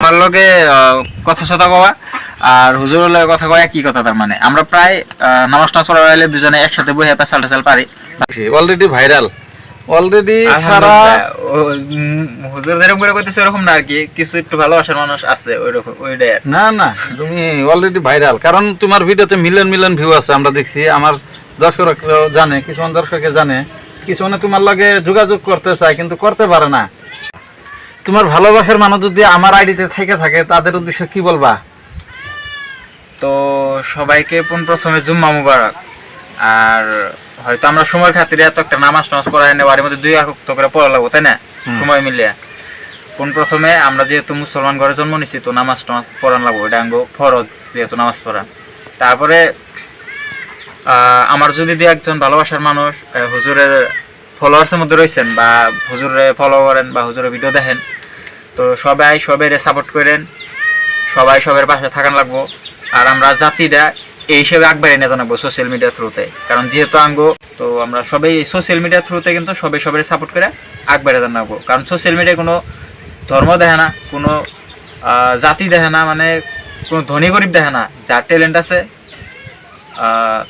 আমার লগে কথা সতা কওয়া আর হুজুরের লগে কথা কওয়া একই কথা। তার মানে আমরা প্রায় নামাজ টামাজ পড়ার আইলে দুজনে একসাথে বসে পেছাল টেছাল পারি। অলরেডি ভাইরাল, অলরেডি সারা হুজুর যেরকম করে কইতেছে ওরকম না আর কি, কিছু একটু ভালোবাসার মানুষ আছে ওইরকম ওইটাই। না না, তুমি অলরেডি ভাইরাল, কারণ তোমার ভিডিওতে মিলিয়ন মিলিয়ন ভিউ আছে, আমরা দেখছি। আমার দর্শক জানে, কিছু দর্শকে জানে, কিছু তোমার লগে যোগাযোগ করতে চায় কিন্তু করতে পারে না। তোমার ভালোবাসার মানুষ যদি আমার আইডিতে থেকে থাকে তাদের উদ্দেশ্যে কি বলবা? তো সবাইকে প্রথমে জুম্মা মুবারক। আর হয়তো আমরা সময়ের খাতিরে এত একটা নামাজ টামাজ পড়াই নেই, বাড়ির মধ্যে 2 ওয়াক্ত করে পড়া লাগবো, তাই না? সময় মিলিয়ে প্রথমে আমরা যেহেতু মুসলমান ঘরে জন্ম নিছি, তো নামাজ টামাজ পড়ান লাগবো, এটা আঙ্গ ফরজ যেহেতু নামাজ পড়া। তারপরে আমার যদি একজন ভালোবাসার মানুষ হুজুরের ফলোয়ার্সের মধ্যে রয়েছেন বা হুজুরে ফলো করেন বা হুজুরের ভিডিও দেখেন, তো সবাই সবের সাপোর্ট করেন, সবাই সবের পাশে থাকান লাগবো। আর আমরা জাতিটা এই হিসেবে আগবাড়ি নিয়ে জানাবো সোশ্যাল মিডিয়ার থ্রুতে, কারণ যেহেতু আঙ্গো, তো আমরা সবাই সোশ্যাল মিডিয়ার থ্রুতে কিন্তু সবাই সবের সাপোর্ট করে আগবাড়ি জানাবো। কারণ সোশ্যাল মিডিয়ায় কোনো ধর্ম দেখে না, কোনো জাতি দেখে না, মানে কোনো ধনী গরিব দেখে না। যার ট্যালেন্ট আছে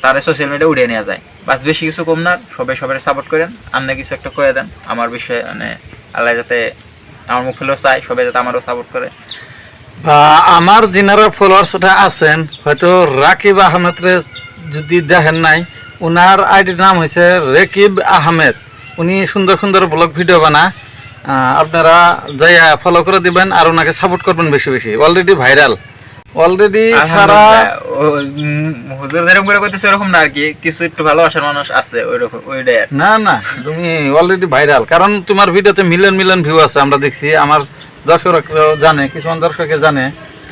তারা সোশ্যাল মিডিয়া উড়িয়ে নেওয়া যায়। বাস বেশি কিছু কম না, সবাই সবাই সাপোর্ট করেন। আপনি কিছু একটা করে দেন আমার বিষয়ে, মানে আল্লাহ যাতে আমার মুখ ফেলেও চাই, সবাই যাতে আমারও সাপোর্ট করে। বা আমার যিনারা ফলোয়ার্সটা আছেন, হয়তো রাকিব আহমেদরে যদি দেখেন নাই, ওনার আইডির নাম হয়েছে রেকিব আহমেদ। উনি সুন্দর সুন্দর ব্লগ ভিডিও বানায়, আপনারা যাইয়া ফলো করে দিবেন আর ওনাকে সাপোর্ট করবেন বেশি বেশি। অলরেডি ভাইরাল, অলরেডি সারা হুজুর যেরকম করে কইতেছে ওরকম না আর কি, কিছু একটু ভালোবাসার মানুষ আছে ওইরকম ওইটাই। না না, তুমি অলরেডি ভাইরাল, কারণ তোমার ভিডিওতে মিলিয়ন মিলিয়ন ভিউ আছে, আমরা দেখছি। আমার দর্শক জানে, কিছু দর্শকে জানে,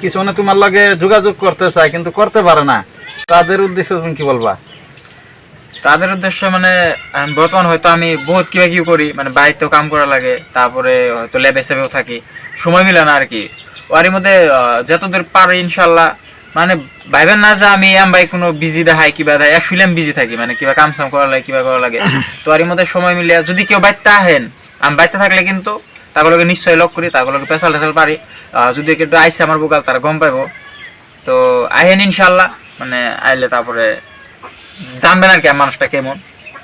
কিছু তোমার লগে যোগাযোগ করতে চায় কিন্তু করতে পারে না। তাদের উদ্দেশ্যে তুমি কি বলবা? তাদের উদ্দেশ্য মানে বর্তমান হয়তো আমি বহুত কিবা কিউ করি, মানে বাড়িতেও কাম করা লাগে, তারপরে হয়তো ল্যাবে সেবেও থাকি, সময় মিলে না আর কি। ওর মধ্যে যতদূর পারে ইনশাল্লাহ, মানে ভাইবেন না যে আমি ভাই কোনো বিজি দেখাই কিবা দেয়, অ্যাকচুয়ালি আমি বিজি থাকি, মানে কিবা কাম সাম করা লাগে, কিবা করা লাগে। তো ওর মধ্যে সময় মিলে যদি কেউ বাড়িতে আহেন, আমি বাড়িতে থাকলে কিন্তু তাগুলোকে নিশ্চয়ই লক করি, তাগুলোকে পেছাল টেছাল পারি। যদি কেউ আইসে আমার বোকাল, তারা গম পাইব। তো আহেন ইনশাল্লাহ, মানে আইলে তারপরে জানবেন আর কি মানুষটা কেমন,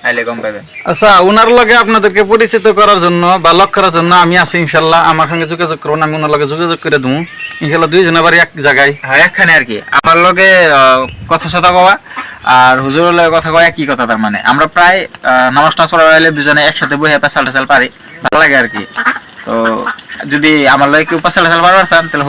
আইলে গম পাবেন। আচ্ছা, ওনার লগে আপনাদেরকে পরিচিত করার জন্য বা লক করার জন্য আমি আছি ইনশাল্লাহ। আমার সঙ্গে যোগাযোগ করুন, আমি ওনার লগে যোগাযোগ করে দেবো ইনশাল্লাহ। দুইজনের বাড়ি এক জায়গায়, হ্যাঁ একখানে আর কি। আমার লগে কথা সতা কওয়া আর হুজুরের লগে কথা কওয়া একই কথা। তার মানে আমরা প্রায় নামাজ টামাজ পড়ার আইলে দুজনে একসাথে বসে পেছাল টেছাল পারি, ভালো লাগে আর কি। তো যদি আমার লগে কেউ পেছাল টেছাল পারবার চান তাহলে